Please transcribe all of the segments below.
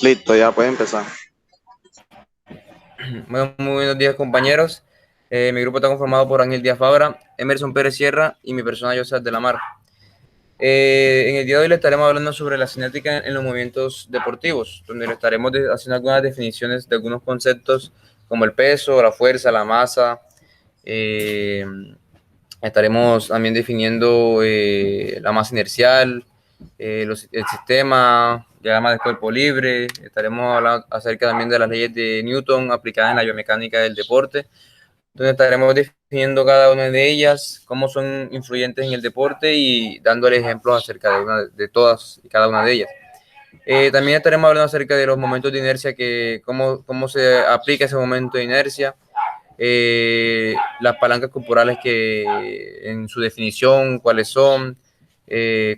Listo, ya puede empezar. Bueno, muy buenos días, compañeros. Mi grupo está conformado por Ángel Díaz Fabra, Emerson Pérez Sierra y mi persona, José de la Mar. En el día de hoy le estaremos hablando sobre la cinética en los movimientos deportivos, donde le estaremos haciendo algunas definiciones de algunos conceptos como el peso, la fuerza, la masa. eh, Estaremos también definiendo la masa inercial, el sistema, diagrama de cuerpo libre. Estaremos hablando acerca también de las leyes de Newton aplicadas en la biomecánica del deporte, donde estaremos definiendo cada una de ellas, cómo son influyentes en el deporte y dándole ejemplos acerca de todas y cada una de ellas. También estaremos hablando acerca de los momentos de inercia, cómo se aplica ese momento de inercia, las palancas corporales que en su definición, cuáles son,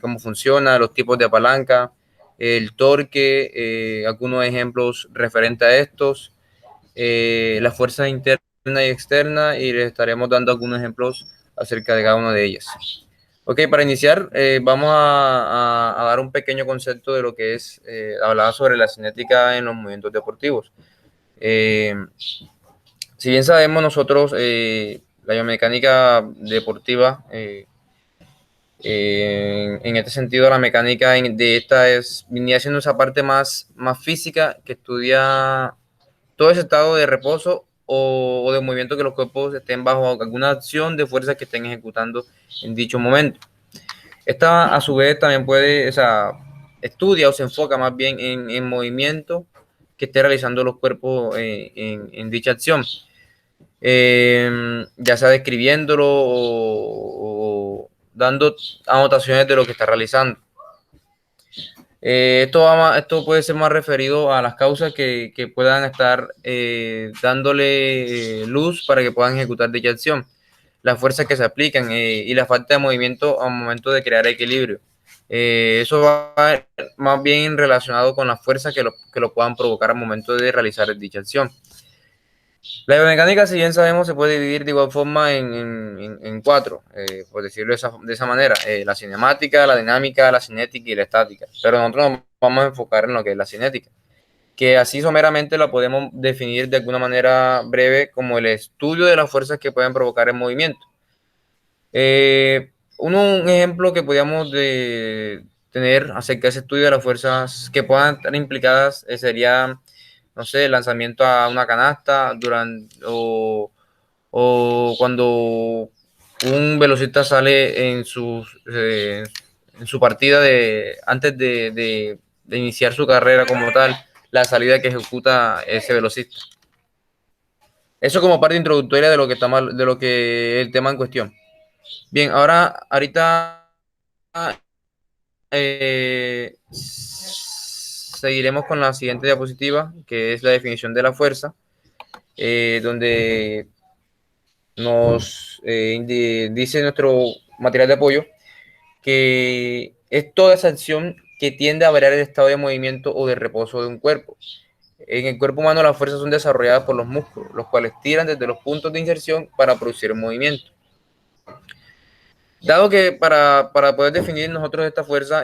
cómo funciona, los tipos de palanca, el torque, algunos ejemplos referentes a estos, las fuerzas internas y externas, y les estaremos dando algunos ejemplos acerca de cada una de ellas. Ok, para iniciar, vamos a dar un pequeño concepto de lo que es hablar sobre la cinética en los movimientos deportivos. Eh, si bien sabemos nosotros, la biomecánica deportiva, en este sentido, la mecánica de esta venía siendo esa parte más física que estudia todo ese estado de reposo o de movimiento que los cuerpos estén bajo alguna acción de fuerza que estén ejecutando en dicho momento. Esta, a su vez, también puede, o sea, estudia o se enfoca más bien en movimiento que esté realizando los cuerpos en dicha acción, ya sea describiéndolo o dando anotaciones de lo que está realizando. Esto puede ser más referido a las causas que puedan estar dándole luz para que puedan ejecutar dicha acción, las fuerzas que se aplican y la falta de movimiento al momento de crear equilibrio. Eso va más bien relacionado con las fuerzas que lo puedan provocar al momento de realizar dicha acción. La biomecánica, si bien sabemos, se puede dividir de igual forma en cuatro, por decirlo de esa manera: la cinemática, la dinámica, la cinética y la estática. Pero nosotros nos vamos a enfocar en lo que es la cinética, que así someramente la podemos definir de alguna manera breve como el estudio de las fuerzas que pueden provocar el movimiento. Un ejemplo que podríamos tener acerca de ese estudio de las fuerzas que puedan estar implicadas sería, no sé, el lanzamiento a una canasta o cuando un velocista sale en su partida antes de iniciar su carrera como tal, la salida que ejecuta ese velocista. Eso como parte introductoria de lo que está mal, de lo que el tema en cuestión. Bien, ahorita seguiremos con la siguiente diapositiva, que es la definición de la fuerza, donde nos dice nuestro material de apoyo que es toda esa acción que tiende a variar el estado de movimiento o de reposo de un cuerpo. En el cuerpo humano las fuerzas son desarrolladas por los músculos, los cuales tiran desde los puntos de inserción para producir un movimiento. Dado que para poder definir nosotros esta fuerza,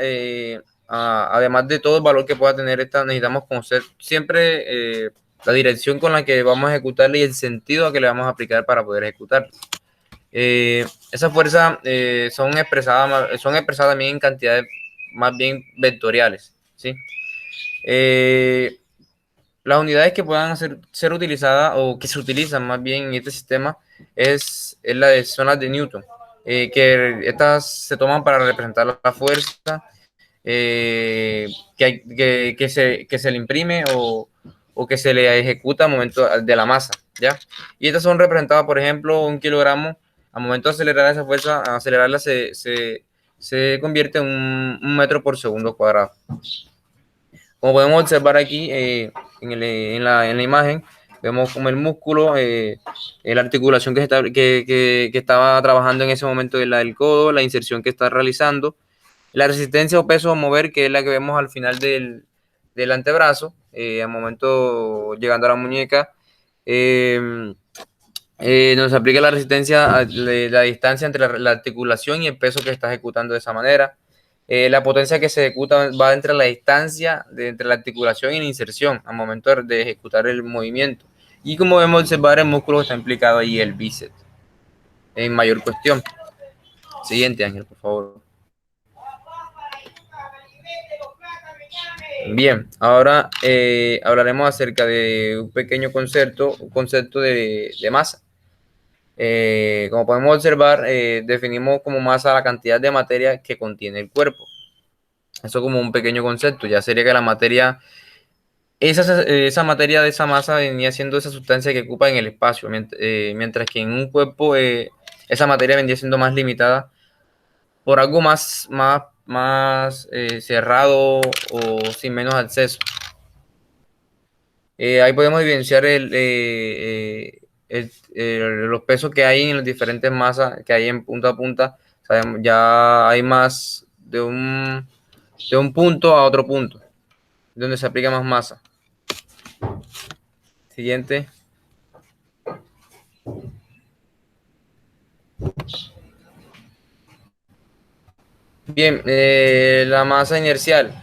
además de todo el valor que pueda tener esta, necesitamos conocer siempre la dirección con la que vamos a ejecutarla y el sentido a que le vamos a aplicar para poder ejecutarla. Esas fuerzas son expresadas también en cantidades más bien vectoriales, ¿sí? Las unidades que puedan ser utilizadas o que se utilizan más bien en este sistema es la de zonas de Newton, que estas se toman para representar la fuerza que se le imprime o que se le ejecuta al momento de la masa, ¿ya? Y estas son representadas, por ejemplo, 1 kilogramo. Al momento de acelerar esa fuerza, acelerarla se convierte en un metro por segundo cuadrado. Como podemos observar aquí en la imagen, vemos como el músculo, la articulación que estaba trabajando en ese momento es la del codo, la inserción que está realizando, la resistencia o peso a mover, que es la que vemos al final del antebrazo, al momento llegando a la muñeca. Nos aplica la resistencia a la distancia entre la articulación y el peso que está ejecutando de esa manera. La potencia que se ejecuta va entre la distancia entre la articulación y la inserción al momento de ejecutar el movimiento. Y como vemos observar, el músculo que está implicado ahí, el bíceps, en mayor cuestión. Siguiente, Ángel, por favor. Bien, ahora hablaremos acerca de un pequeño concepto de masa. Como podemos observar, definimos como masa la cantidad de materia que contiene el cuerpo. Eso como un pequeño concepto, ya sería que la materia, esa materia de esa masa venía siendo esa sustancia que ocupa en el espacio, mientras que en un cuerpo esa materia vendría siendo más limitada por algo más cerrado o sin menos acceso. Ahí podemos evidenciar los pesos que hay en las diferentes masas que hay en punta a punta. Sabemos, ya hay más de un punto a otro punto, donde se aplica más masa. Siguiente. Bien, la masa inercial.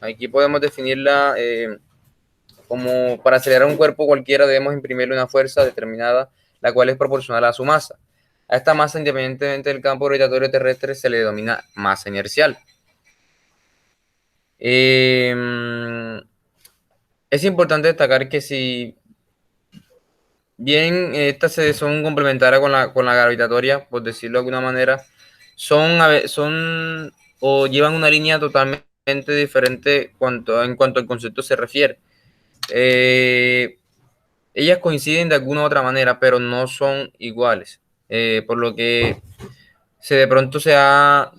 Aquí podemos definirla como para acelerar un cuerpo cualquiera debemos imprimirle una fuerza determinada, la cual es proporcional a su masa. A esta masa, independientemente del campo gravitatorio terrestre, se le denomina masa inercial. Es importante destacar que si bien estas son complementarias con la gravitatoria, por decirlo de alguna manera, son o llevan una línea totalmente diferente en cuanto al concepto se refiere. Ellas coinciden de alguna u otra manera, pero no son iguales. Por lo que de pronto se ha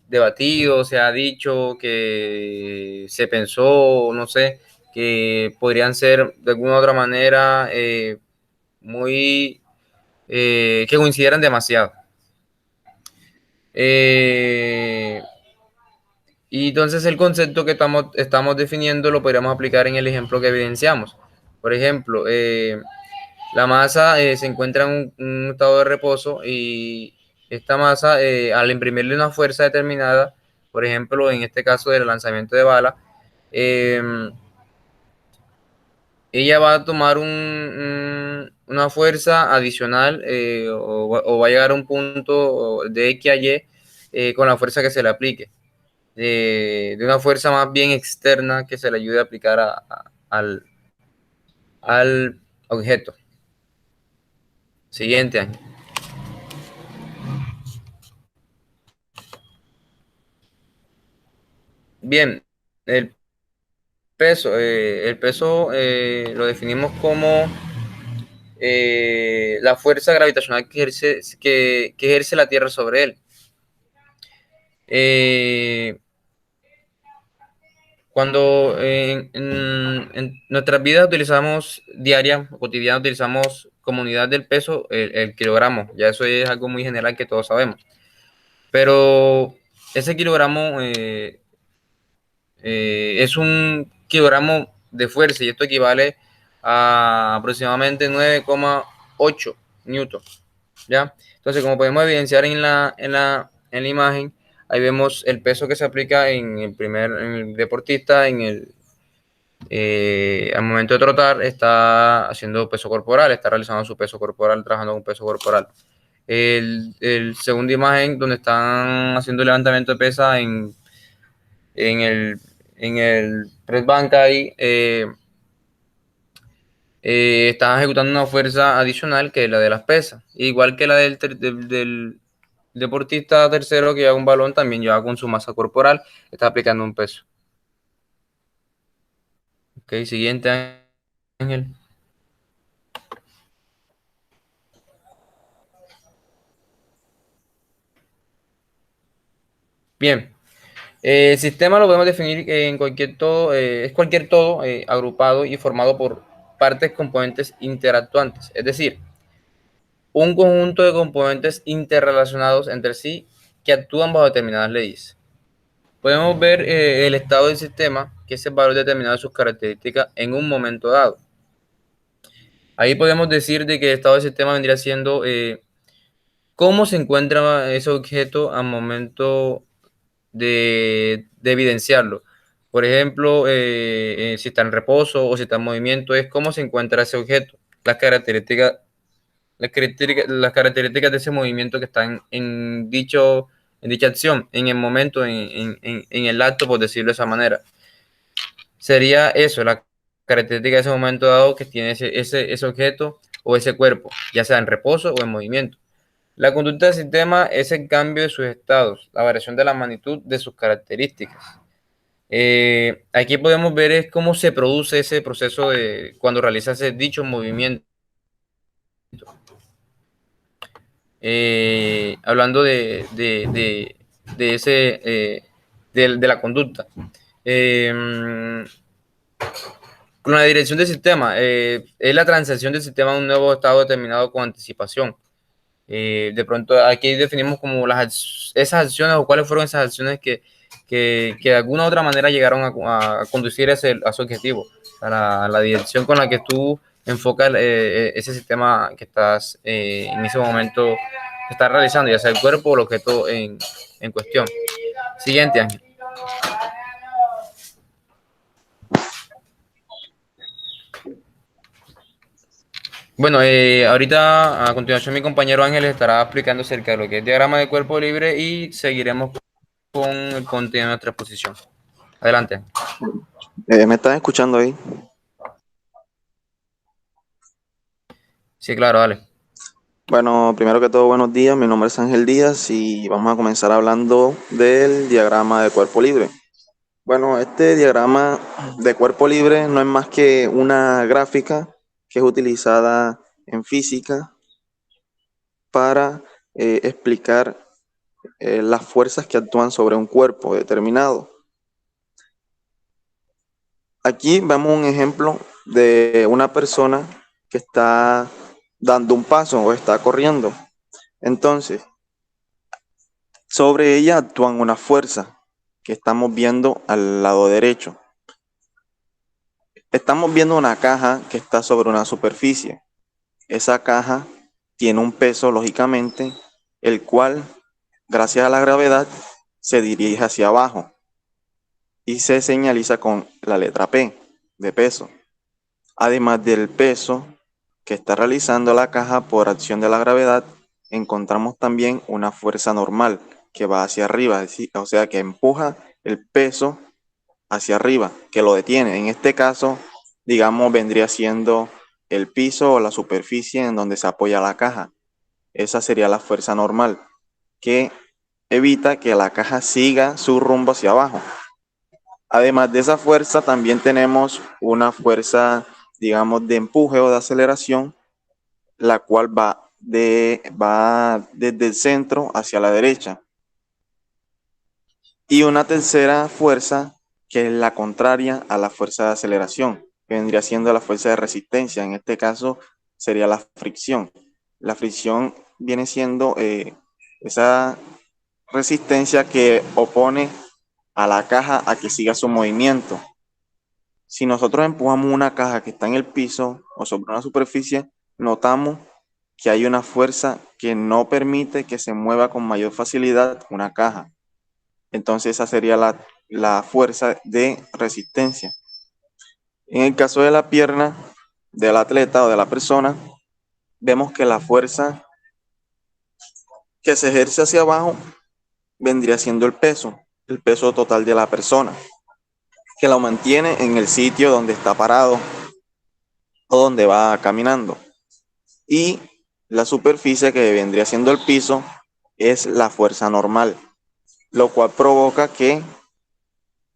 debatido, se ha dicho que se pensó, no sé, que podrían ser de alguna u otra manera que coincidieran demasiado. Y entonces el concepto que estamos definiendo lo podríamos aplicar en el ejemplo que evidenciamos. Por ejemplo, la masa se encuentra en un estado de reposo y esta masa, al imprimirle una fuerza determinada, por ejemplo, en este caso del lanzamiento de bala, eh, ella va a tomar una fuerza adicional o va a llegar a un punto de X a Y con la fuerza que se le aplique. De una fuerza más bien externa que se le ayude a aplicar al objeto. Siguiente año. Bien, el el peso lo definimos como la fuerza gravitacional que ejerce la Tierra sobre él. Eh, Cuando en nuestras vidas utilizamos diarias o cotidianas, utilizamos como unidad del peso el kilogramo, ya eso es algo muy general que todos sabemos. Pero ese kilogramo es un kilogramo de fuerza y esto equivale a aproximadamente 9,8 newtons, ¿ya? Entonces, como podemos evidenciar en la imagen, ahí vemos el peso que se aplica en el deportista, al momento de trotar, está haciendo peso corporal, está realizando su peso corporal, trabajando con peso corporal. El segunda imagen, donde están haciendo levantamiento de pesa en el, en el press bank ahí, están ejecutando una fuerza adicional que es la de las pesas, igual que la del deportista tercero que lleva un balón, también lleva con su masa corporal, está aplicando un peso. Ok, siguiente, Ángel. Bien, el sistema lo podemos definir en cualquier todo, es cualquier todo agrupado y formado por partes componentes interactuantes, es decir, un conjunto de componentes interrelacionados entre sí que actúan bajo determinadas leyes. Podemos ver el estado del sistema, que es el valor determinado de sus características en un momento dado. Ahí podemos decir de que el estado del sistema vendría siendo cómo se encuentra ese objeto al momento de evidenciarlo. Por ejemplo, si está en reposo o si está en movimiento, es cómo se encuentra ese objeto, las características, las características de ese movimiento que están en dicha acción, en el momento, en el acto, por decirlo de esa manera. Sería eso, la característica de ese momento dado que tiene ese objeto o ese cuerpo, ya sea en reposo o en movimiento. La conducta del sistema es el cambio de sus estados, la variación de la magnitud de sus características. Aquí podemos ver es cómo se produce ese proceso de cuando realiza ese dicho movimiento. Hablando de ese de la conducta. Eh, con la dirección del sistema, es la transición del sistema a un nuevo estado determinado con anticipación. De pronto aquí definimos como esas acciones o cuáles fueron esas acciones que de alguna u otra manera llegaron a conducir a su objetivo, a la dirección con la que tú enfocas ese sistema que estás en ese momento estás realizando, ya sea el cuerpo o el objeto en cuestión. Siguiente, Ángel. Bueno, ahorita a continuación mi compañero Ángel estará explicando acerca de lo que es diagrama de cuerpo libre y seguiremos con el contenido de nuestra exposición. Adelante. ¿Me están escuchando ahí? Sí, claro, dale. Bueno, primero que todo, buenos días. Mi nombre es Ángel Díaz y vamos a comenzar hablando del diagrama de cuerpo libre. Bueno, este diagrama de cuerpo libre no es más que una gráfica que es utilizada en física para explicar las fuerzas que actúan sobre un cuerpo determinado. Aquí vemos un ejemplo de una persona que está dando un paso o está corriendo. Entonces, sobre ella actúan una fuerza que estamos viendo al lado derecho. Estamos viendo una caja que está sobre una superficie. Esa caja tiene un peso, lógicamente, el cual, gracias a la gravedad, se dirige hacia abajo y se señaliza con la letra P de peso. Además del peso que está realizando la caja por acción de la gravedad, encontramos también una fuerza normal que va hacia arriba, o sea, que empuja el peso hacia arriba, que lo detiene. En este caso, digamos, vendría siendo el piso o la superficie en donde se apoya la caja. Esa sería la fuerza normal, que evita que la caja siga su rumbo hacia abajo. Además de esa fuerza, también tenemos una fuerza, digamos, de empuje o de aceleración, la cual va desde el centro hacia la derecha. Y una tercera fuerza que es la contraria a la fuerza de aceleración, que vendría siendo la fuerza de resistencia. En este caso sería la fricción. La fricción viene siendo esa resistencia que opone a la caja a que siga su movimiento. Si nosotros empujamos una caja que está en el piso o sobre una superficie, notamos que hay una fuerza que no permite que se mueva con mayor facilidad una caja. Entonces esa sería la fuerza de resistencia. En el caso de la pierna del atleta o de la persona, vemos que la fuerza que se ejerce hacia abajo vendría siendo el peso total de la persona, que lo mantiene en el sitio donde está parado o donde va caminando. Y la superficie que vendría siendo el piso es la fuerza normal, lo cual provoca que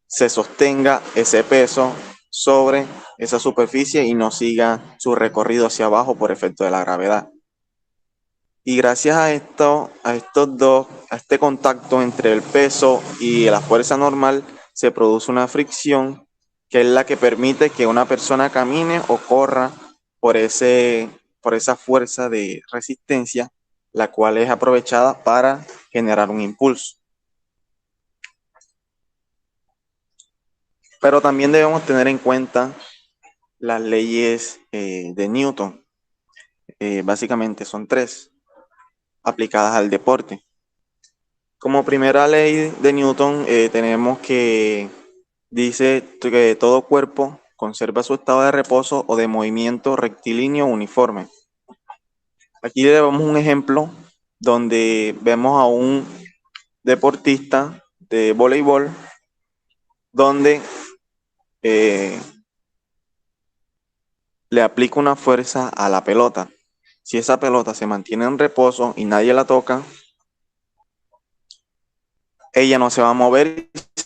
se sostenga ese peso sobre esa superficie y no siga su recorrido hacia abajo por efecto de la gravedad. Y gracias a este contacto entre el peso y la fuerza normal, se produce una fricción que es la que permite que una persona camine o corra por esa fuerza de resistencia, la cual es aprovechada para generar un impulso. Pero también debemos tener en cuenta las leyes de Newton. Básicamente son tres. aplicadas al deporte. Como primera ley de Newton, tenemos que dice que todo cuerpo conserva su estado de reposo o de movimiento rectilíneo uniforme. Aquí le damos un ejemplo donde vemos a un deportista de voleibol donde eh, le aplica una fuerza a la pelota. Si esa pelota se mantiene en reposo y nadie la toca, ella no se va a mover y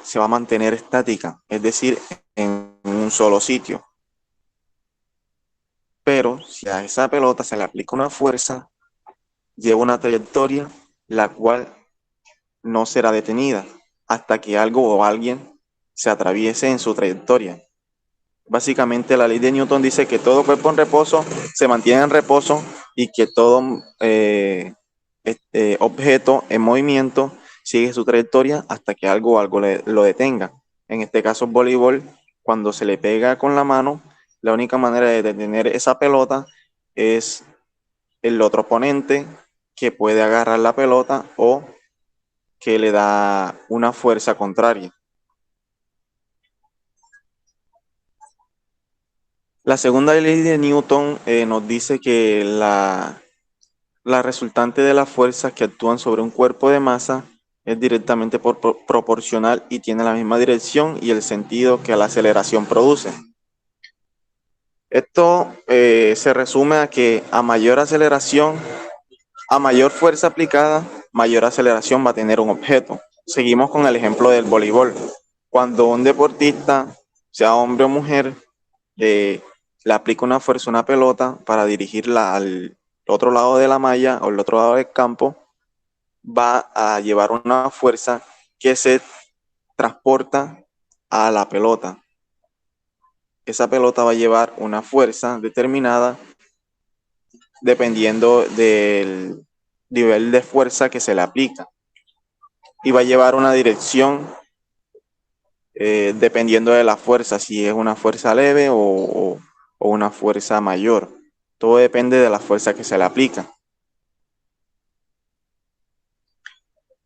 se va a mantener estática, es decir, en un solo sitio. Pero si a esa pelota se le aplica una fuerza, lleva una trayectoria la cual no será detenida hasta que algo o alguien se atraviese en su trayectoria. Básicamente la ley de Newton dice que todo cuerpo en reposo se mantiene en reposo y que todo objeto en movimiento sigue su trayectoria hasta que algo o algo lo detenga. En este caso, voleibol, cuando se le pega con la mano, la única manera de detener esa pelota es el otro oponente que puede agarrar la pelota o que le da una fuerza contraria. La segunda ley de Newton nos dice que la resultante de las fuerzas que actúan sobre un cuerpo de masa es directamente proporcional y tiene la misma dirección y el sentido que la aceleración produce. Esto se resume a que a mayor aceleración, a mayor fuerza aplicada, mayor aceleración va a tener un objeto. Seguimos con el ejemplo del voleibol. Cuando un deportista, sea hombre o mujer, le aplica una fuerza a una pelota para dirigirla al otro lado de la malla o el otro lado del campo, va a llevar una fuerza que se transporta a la pelota. Esa pelota va a llevar una fuerza determinada dependiendo del nivel de fuerza que se le aplica. Y va a llevar una dirección dependiendo de la fuerza, si es una fuerza leve o una fuerza mayor. Todo depende de la fuerza que se le aplica.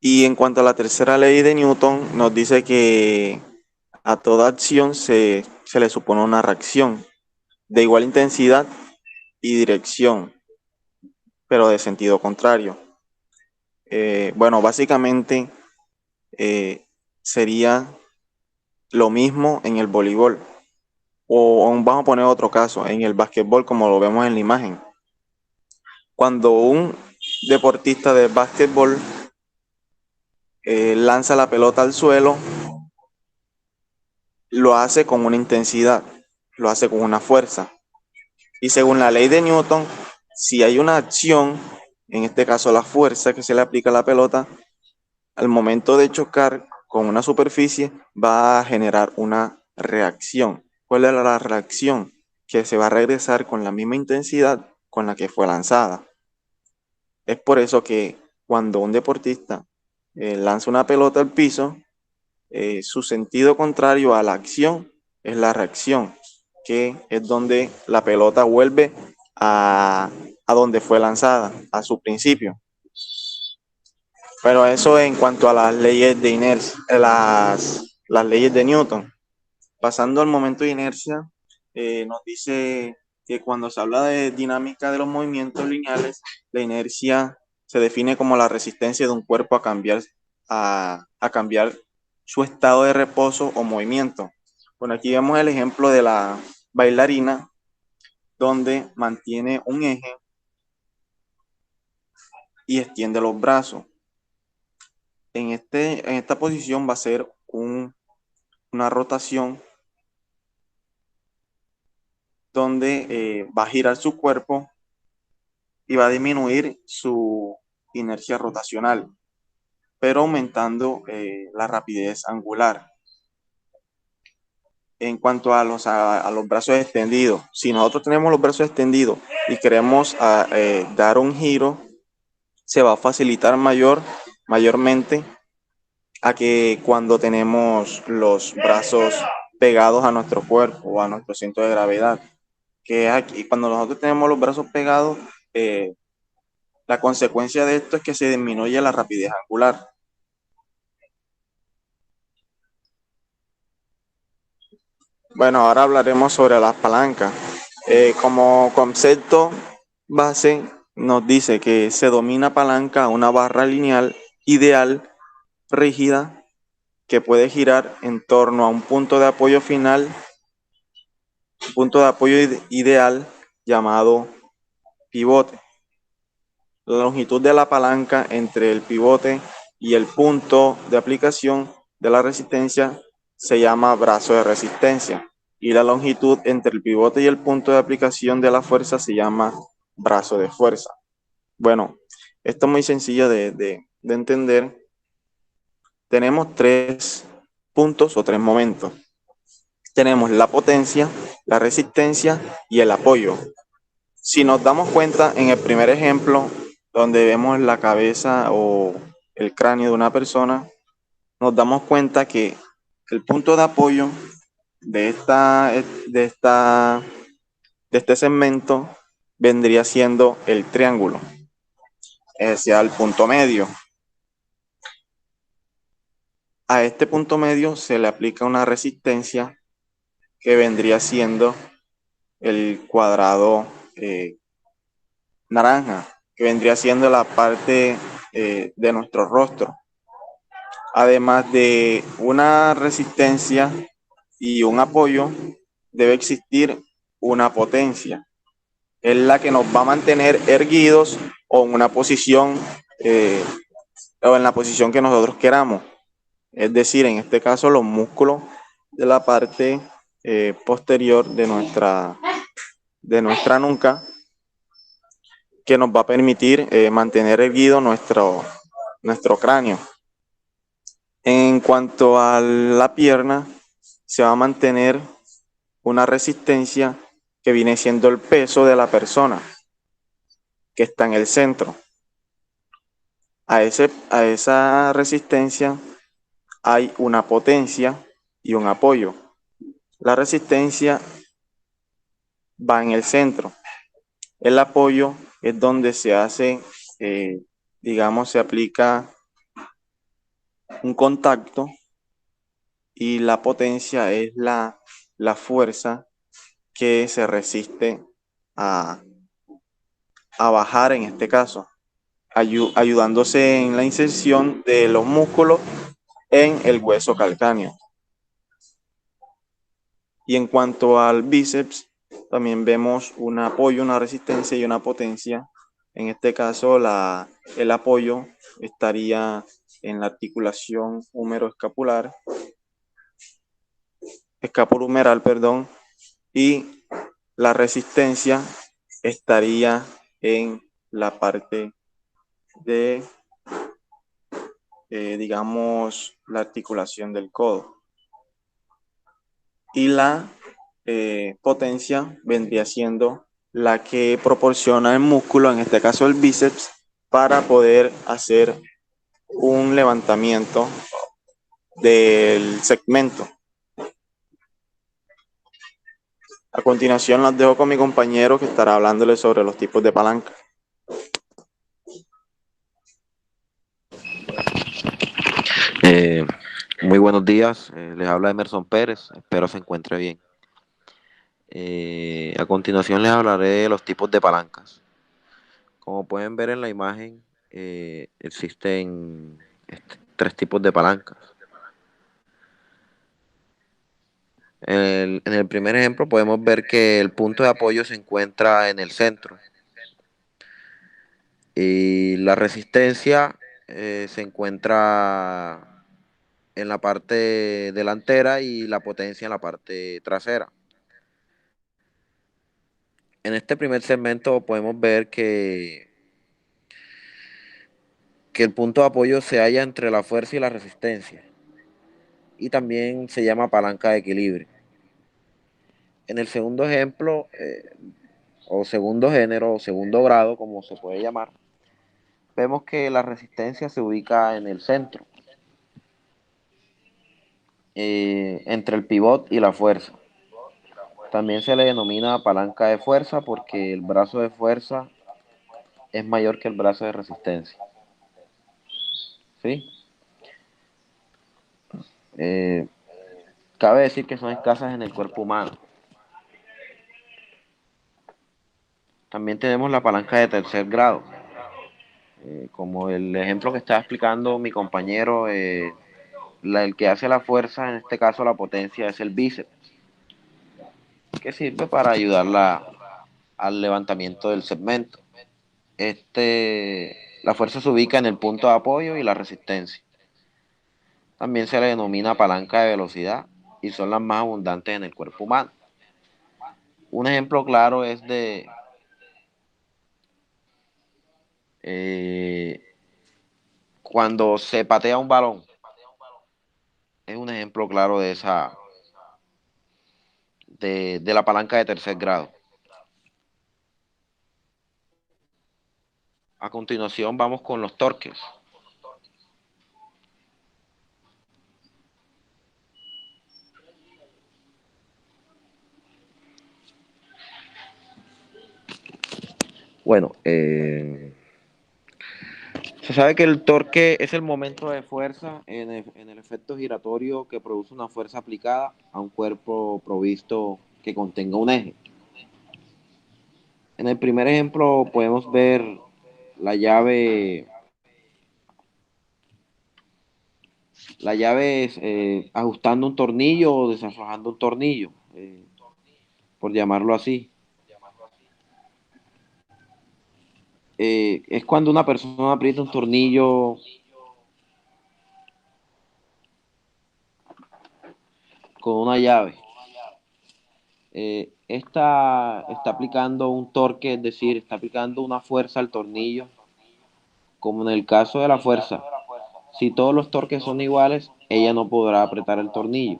Y en cuanto a la tercera ley de Newton, nos dice que a toda acción se le supone una reacción de igual intensidad y dirección, pero de sentido contrario. Bueno, básicamente sería lo mismo en el voleibol. O vamos a poner otro caso, en el básquetbol, como lo vemos en la imagen. Cuando un deportista de básquetbol lanza la pelota al suelo, lo hace con una intensidad, lo hace con una fuerza. Y según la ley de Newton, si hay una acción, en este caso la fuerza que se le aplica a la pelota, al momento de chocar con una superficie va a generar una reacción. ¿Cuál es la reacción? Que se va a regresar con la misma intensidad con la que fue lanzada. Es por eso que cuando un deportista lanza una pelota al piso, su sentido contrario a la acción es la reacción, que es donde la pelota vuelve a donde fue lanzada, a su principio. Pero eso en cuanto a las leyes de inercia, las leyes de Newton. Pasando al momento de inercia, nos dice que cuando se habla de dinámica de los movimientos lineales, la inercia se define como la resistencia de un cuerpo a cambiar su estado de reposo o movimiento. Bueno, aquí vemos el ejemplo de la bailarina, donde mantiene un eje y extiende los brazos. En esta posición va a ser una rotación donde va a girar su cuerpo y va a disminuir su inercia rotacional, pero aumentando la rapidez angular. En cuanto a los brazos extendidos, si nosotros tenemos los brazos extendidos y queremos dar un giro, se va a facilitar mayormente a que cuando tenemos los brazos pegados a nuestro cuerpo o a nuestro centro de gravedad, que es aquí. Cuando nosotros tenemos los brazos pegados, La consecuencia de esto es que se disminuye la rapidez angular. Bueno, ahora hablaremos sobre las palancas. Como concepto base, nos dice que se domina palanca a una barra lineal ideal, rígida, que puede girar en torno a un punto de apoyo final, punto de apoyo ideal llamado pivote. La longitud de la palanca entre el pivote y el punto de aplicación de la resistencia se llama brazo de resistencia, y la longitud entre el pivote y el punto de aplicación de la fuerza se llama brazo de fuerza. Bueno, esto es muy sencillo de entender. Tenemos tres puntos o tres momentos. Tenemos la potencia, la resistencia y el apoyo. Si nos damos cuenta en el primer ejemplo, donde vemos la cabeza o el cráneo de una persona, nos damos cuenta que el punto de apoyo de este segmento vendría siendo el triángulo, es decir, el punto medio. A este punto medio se le aplica una resistencia que vendría siendo el cuadrado naranja, que vendría siendo la parte de nuestro rostro. Además de una resistencia y un apoyo, debe existir una potencia. Es la que nos va a mantener erguidos o en una posición o en la posición que nosotros queramos. Es decir, en este caso los músculos de la parte posterior de nuestra nuca, que nos va a permitir mantener erguido nuestro cráneo. En cuanto a la pierna, se va a mantener una resistencia que viene siendo el peso de la persona, que está en el centro. A esa resistencia hay una potencia y un apoyo. La resistencia va en el centro. El apoyo es donde se hace, digamos, se aplica un contacto, y la potencia es la fuerza que se resiste a, a bajar en este caso, ayudándose en la inserción de los músculos en el hueso calcáneo. Y en cuanto al bíceps, también vemos un apoyo, una resistencia y una potencia. En este caso, el apoyo estaría en la articulación escapulohumeral, perdón, y la resistencia estaría en la parte de, digamos, la articulación del codo. Y la potencia vendría siendo la que proporciona el músculo, en este caso el bíceps, para poder hacer un levantamiento del segmento. A continuación las dejo con mi compañero, que estará hablándoles sobre los tipos de palanca. Muy buenos días, les habla Emerson Pérez, espero se encuentre bien. A continuación les hablaré de los tipos de palancas. Como pueden ver en la imagen, existen tres tipos de palancas. En el primer ejemplo podemos ver que el punto de apoyo se encuentra en el centro y la resistencia se encuentra en la parte delantera y la potencia en la parte trasera. En este primer segmento podemos ver que el punto de apoyo se halla entre la fuerza y la resistencia, y también se llama palanca de equilibrio. En el segundo ejemplo, o segundo género, o segundo grado, como se puede llamar, vemos que la resistencia se ubica en el centro, entre el pivot y la fuerza. También se le denomina palanca de fuerza porque el brazo de fuerza es mayor que el brazo de resistencia. ¿Sí? Eh, Cabe decir que son escasas en el cuerpo humano. También tenemos la palanca de tercer grado. Como el ejemplo que estaba explicando mi compañero, el que hace la fuerza, en este caso la potencia, es el bíceps, que sirve para ayudarla al levantamiento del segmento. La fuerza se ubica en el punto de apoyo y la resistencia. También se le denomina palanca de velocidad y son las más abundantes en el cuerpo humano. Un ejemplo claro es de eh, cuando se patea un balón. Es un ejemplo claro de de la palanca de tercer grado. A continuación vamos con los torques. Bueno, se sabe que el torque es el momento de fuerza en el efecto giratorio que produce una fuerza aplicada a un cuerpo provisto que contenga un eje. En el primer ejemplo podemos ver la llave, ajustando un tornillo o desaflojando un tornillo, por llamarlo así. Es cuando una persona aprieta un tornillo con una llave. Esta está aplicando un torque, es decir, está aplicando una fuerza al tornillo, como en el caso de la fuerza. Si todos los torques son iguales, ella no podrá apretar el tornillo.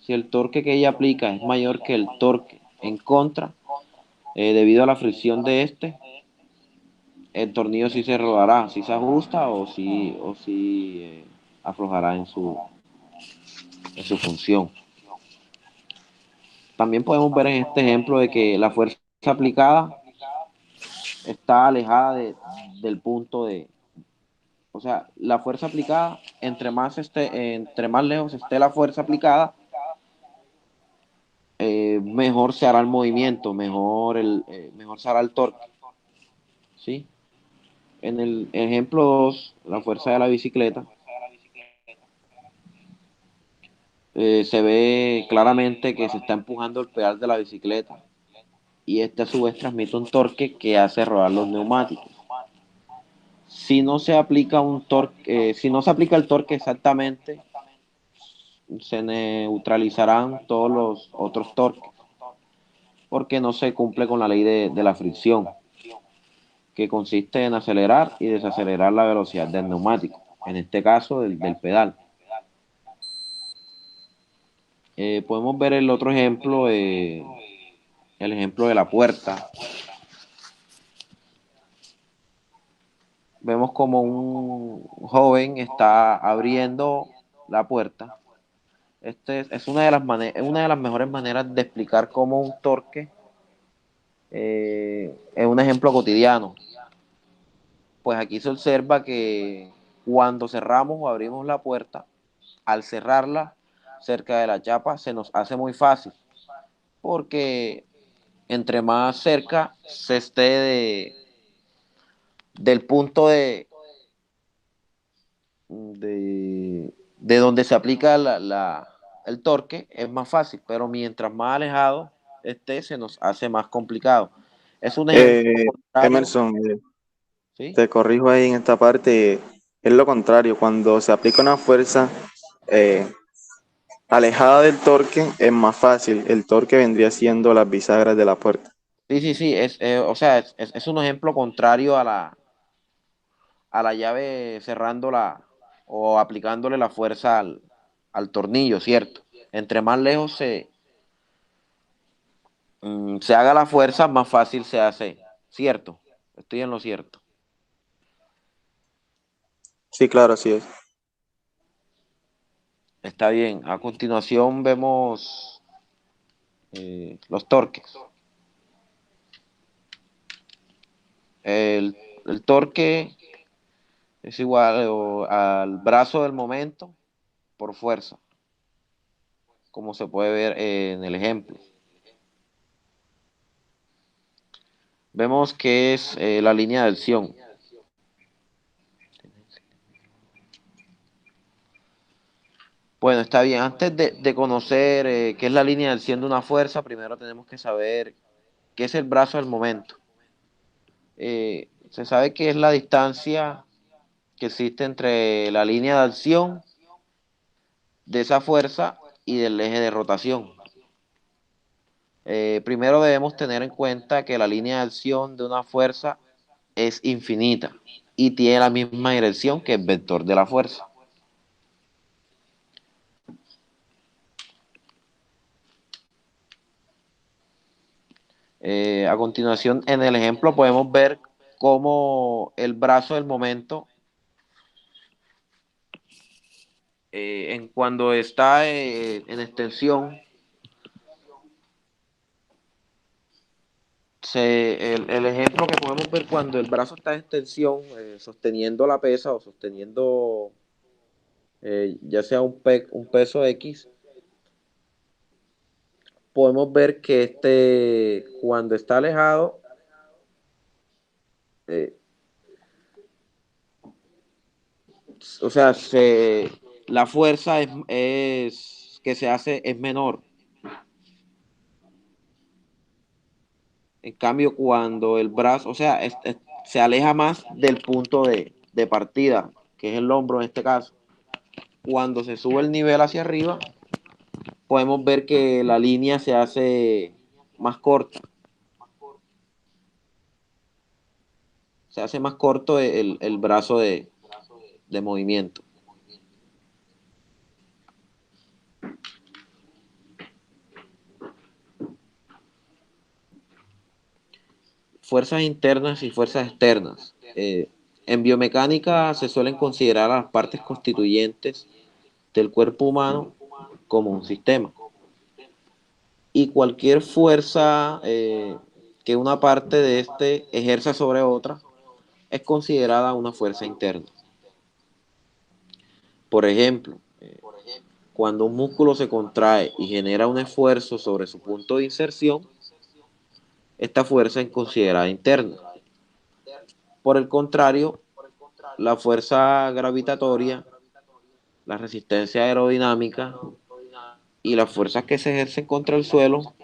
Si el torque que ella aplica es mayor que el torque en contra, debido a la fricción de el tornillo sí se rodará, si se ajusta o si aflojará en su función. También podemos ver en este ejemplo de que la fuerza aplicada está alejada del punto o sea, la fuerza aplicada, entre más lejos esté la fuerza aplicada, mejor se hará el movimiento, mejor se hará el torque, ¿sí? En el ejemplo 2, la fuerza de la bicicleta, se ve claramente que se está empujando el pedal de la bicicleta y este a su vez transmite un torque que hace rodar los neumáticos. Si no se aplica si no se aplica el torque exactamente, se neutralizarán todos los otros torques, porque no se cumple con la ley de la fricción, que consiste en acelerar y desacelerar la velocidad del neumático, en este caso del pedal. Podemos ver el otro ejemplo, el ejemplo de la puerta. Vemos como un joven está abriendo la puerta. Es una de las mejores maneras de explicar cómo un torque es un ejemplo cotidiano. Pues aquí se observa que cuando cerramos o abrimos la puerta, al cerrarla cerca de la chapa se nos hace muy fácil, porque entre más cerca se esté del punto de donde se aplica el torque, es más fácil, pero mientras más alejado esté, se nos hace más complicado. Es un ejemplo contrario, Emerson, ¿sí? te corrijo ahí en esta parte, es lo contrario, cuando se aplica una fuerza eh, alejada del torque es más fácil, el torque vendría siendo las bisagras de la puerta. Sí, sí, sí, o sea, es un ejemplo contrario a la llave cerrándola o aplicándole la fuerza al tornillo, ¿cierto? Entre más lejos se haga la fuerza, más fácil se hace, ¿cierto? Estoy en lo cierto. Sí, claro, así es. Está bien. A continuación vemos los torques. El el torque es igual al brazo del momento por fuerza, como se puede ver en el ejemplo. Vemos que es la línea de acción. Bueno, está bien. Antes de conocer qué es la línea de acción de una fuerza, primero tenemos que saber qué es el brazo del momento. Se sabe que es la distancia que existe entre la línea de acción de esa fuerza y del eje de rotación. Primero debemos tener en cuenta que la línea de acción de una fuerza es infinita y tiene la misma dirección que el vector de la fuerza. A continuación, en el ejemplo podemos ver cómo el brazo del momento, cuando está en extensión, el ejemplo que podemos ver cuando el brazo está en extensión, sosteniendo la pesa o sosteniendo ya sea un peso X, podemos ver que cuando está alejado, eh, o sea, la fuerza que se hace es menor. En cambio, cuando el brazo, o sea, se aleja más del punto de partida, que es el hombro en este caso, cuando se sube el nivel hacia arriba, podemos ver que la línea se hace más corta. Se hace más corto el brazo de movimiento. Fuerzas internas y fuerzas externas. En biomecánica se suelen considerar a las partes constituyentes del cuerpo humano como un sistema. Y cualquier fuerza que una parte de este ejerza sobre otra es considerada una fuerza interna. Por ejemplo, cuando un músculo se contrae y genera un esfuerzo sobre su punto de inserción, esta fuerza es considerada interna. Por el contrario, la fuerza gravitatoria, la resistencia aerodinámica y las fuerzas que se ejercen contra el suelo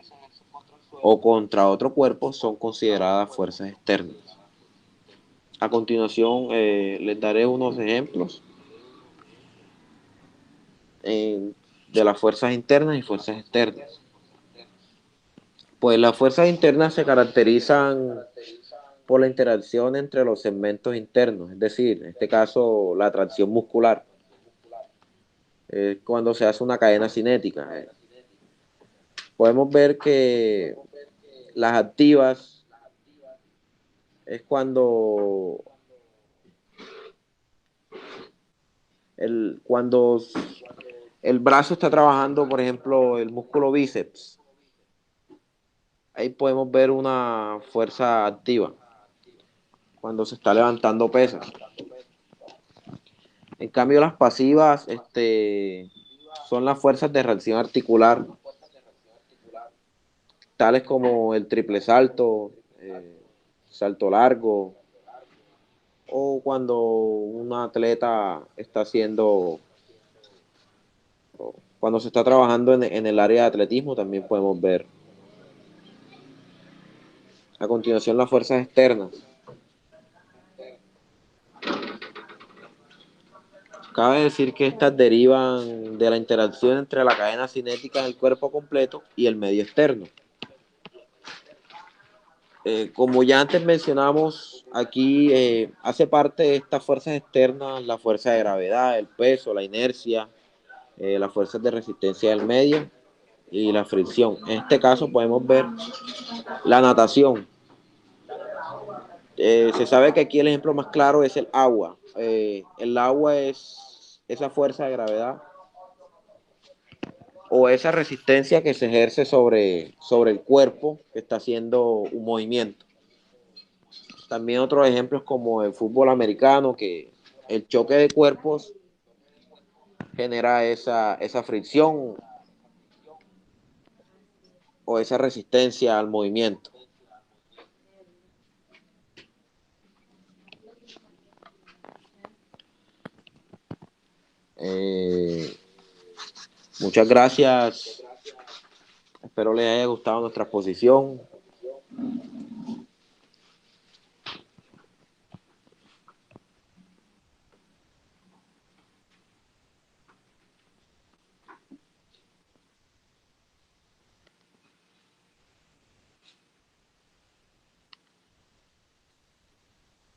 o contra otro cuerpo son consideradas fuerzas externas. A continuación, les daré unos ejemplos de las fuerzas internas y fuerzas externas. Pues las fuerzas internas se caracterizan por la interacción entre los segmentos internos, es decir, en este caso la atracción muscular, cuando se hace una cadena cinética. Podemos ver que las activas es cuando el brazo está trabajando, por ejemplo, el músculo bíceps. Ahí podemos ver una fuerza activa cuando se está levantando pesas. En cambio, las pasivas son las fuerzas de reacción articular, tales como el triple salto, salto largo, o cuando un atleta está cuando se está trabajando en el área de atletismo, también podemos ver. A continuación, las fuerzas externas. Cabe decir que estas derivan de la interacción entre la cadena cinética del cuerpo completo y el medio externo. Como ya antes mencionamos, aquí hace parte de estas fuerzas externas la fuerza de gravedad, el peso, la inercia, las fuerzas de resistencia del medio y la fricción. En este caso podemos ver la natación. Se sabe que aquí el ejemplo más claro es el agua. El agua es esa fuerza de gravedad o esa resistencia que se ejerce sobre el cuerpo que está haciendo un movimiento. También otros ejemplos como el fútbol americano, que el choque de cuerpos genera esa fricción o esa resistencia al movimiento. Muchas gracias. Espero les haya gustado nuestra exposición.